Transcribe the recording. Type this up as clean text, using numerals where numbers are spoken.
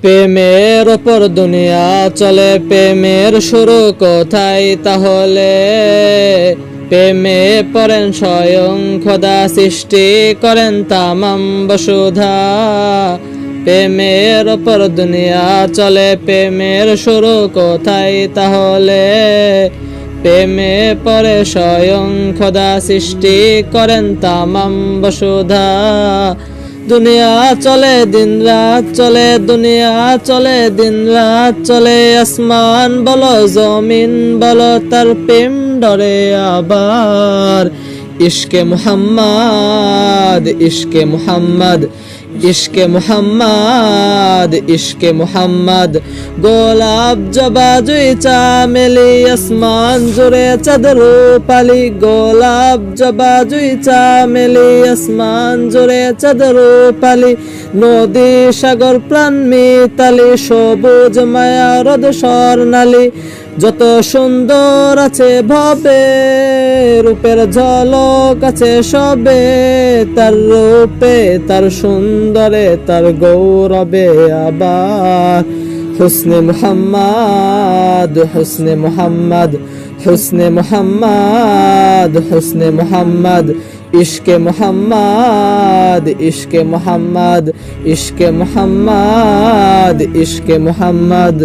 প্রেমের ওপর দুনিয়া চলে, প্রেমের শুরু কোথায় তাহলে? প্রেমে পড়েন স্বয়ং খোদা, সৃষ্টি করেন তামাম বসুধা। প্রেমের ওপর দুনিয়া চলে, প্রেমের শুরু কোথায় তাহলে? প্রেমে পড়ে স্বয়ং খোদা, সৃষ্টি করেন তামাম বসুধা। দুনিয়া চলে দিন রাত চলে, দুনিয়া চলে দিন রাত চলে, আসমান বলো জমিন বলো তার প্রেম ডরে আবার। ইশকে মুহাম্মদ, ইশকে মুহাম্মদ, ইশকে মুহাম্মদ, ইশকে মুহাম্মদ। গোলাপ জবা জুই চামেলি, আসমান জুড়ে চাঁদের পালি। গোলাপ জবা জুই চামেলি, আসমান জুড়ে চাঁদের পালি। নদী সাগর প্রাণ মিতালি, সবুজ মায়া হ্রদ স্বর্ণালী। যত সুন্দর আছে ভবে, রূপের ঝলক আছে সবে। তার রূপে তার সুন্দরে তার গৌরবে আবার। হুসনে মুহাম্মদ, হুসনে মুহাম্মদ, হুসনে মুহাম্মদ, হুসনে মুহাম্মদ। ইশকে মুহাম্মদ, ইশকে মুহাম্মদ, ইশকে মুহাম্মদ, ইশকে মুহাম্মদ।